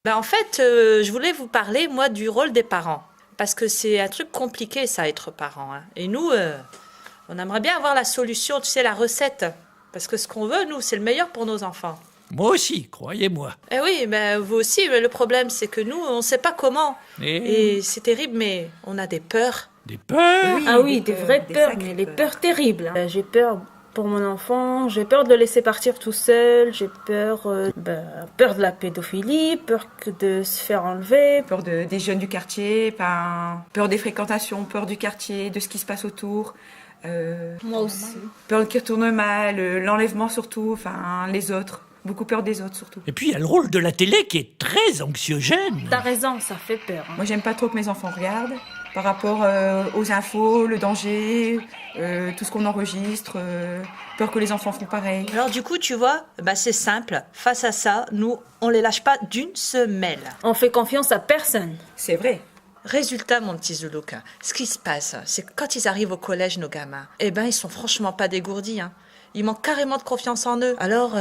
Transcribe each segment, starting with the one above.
En fait, je voulais vous parler, moi, du rôle des parents. Parce que c'est un truc compliqué, ça, être parent, hein. Et nous, on aimerait bien avoir la solution, tu sais, la recette. Parce que ce qu'on veut, nous, c'est le meilleur pour nos enfants. Moi aussi, croyez-moi. Eh oui, vous aussi, mais le problème, c'est que nous, on ne sait pas comment. Et Et c'est terrible, mais on a des peurs. des peurs. Oui, Ah oui, des peurs, vraies des peurs, sacrées mais les peurs. peurs terribles, hein. J'ai peur pour mon enfant, j'ai peur de le laisser partir tout seul, j'ai peur, peur de la pédophilie, de se faire enlever. Peur des jeunes du quartier, peur des fréquentations, peur du quartier, de ce qui se passe autour. Moi aussi. Peur qu'il retourne mal, l'enlèvement surtout, les autres. Beaucoup peur des autres surtout. Et puis il y a le rôle de la télé qui est très anxiogène. T'as raison, ça fait peur, hein. Moi j'aime pas trop que mes enfants regardent par rapport aux infos, le danger, tout ce qu'on enregistre. Peur que les enfants font pareil. Alors du coup, tu vois, c'est simple. Face à ça, nous, on les lâche pas d'une semelle. On fait confiance à personne. C'est vrai. Résultat, mon petit Zoulouk, ce qui se passe, c'est que quand ils arrivent au collège, nos gamins, ils sont franchement pas dégourdis, hein. Ils manquent carrément de confiance en eux. Alors,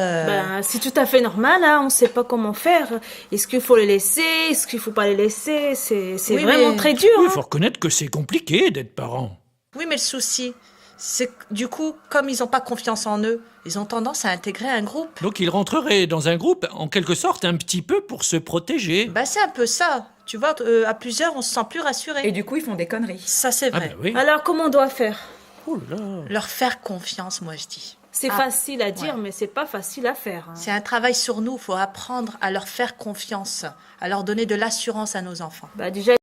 C'est tout à fait normal, hein. On sait pas comment faire. Est-ce qu'il faut les laisser? Est-ce qu'il faut pas les laisser? C'est Oui, vraiment mais- très dur, Il hein. faut reconnaître que c'est compliqué d'être parent. oui, mais le souci, c'est que du coup, comme ils n'ont pas confiance en eux, ils ont tendance à intégrer un groupe. Donc ils rentreraient dans un groupe, en quelque sorte, un petit peu pour se protéger. C'est un peu ça. Tu vois, à plusieurs, on se sent plus rassuré. Et du coup ils font des conneries. Ça, c'est Ah vrai. ben oui. Alors, comment on doit faire? Oh là là. Leur faire confiance, moi, je dis. C'est Ah, facile à dire, ouais. mais c'est pas facile à faire, hein. C'est un travail sur nous. Il faut apprendre à leur faire confiance, à leur donner de l'assurance à nos enfants. Déjà,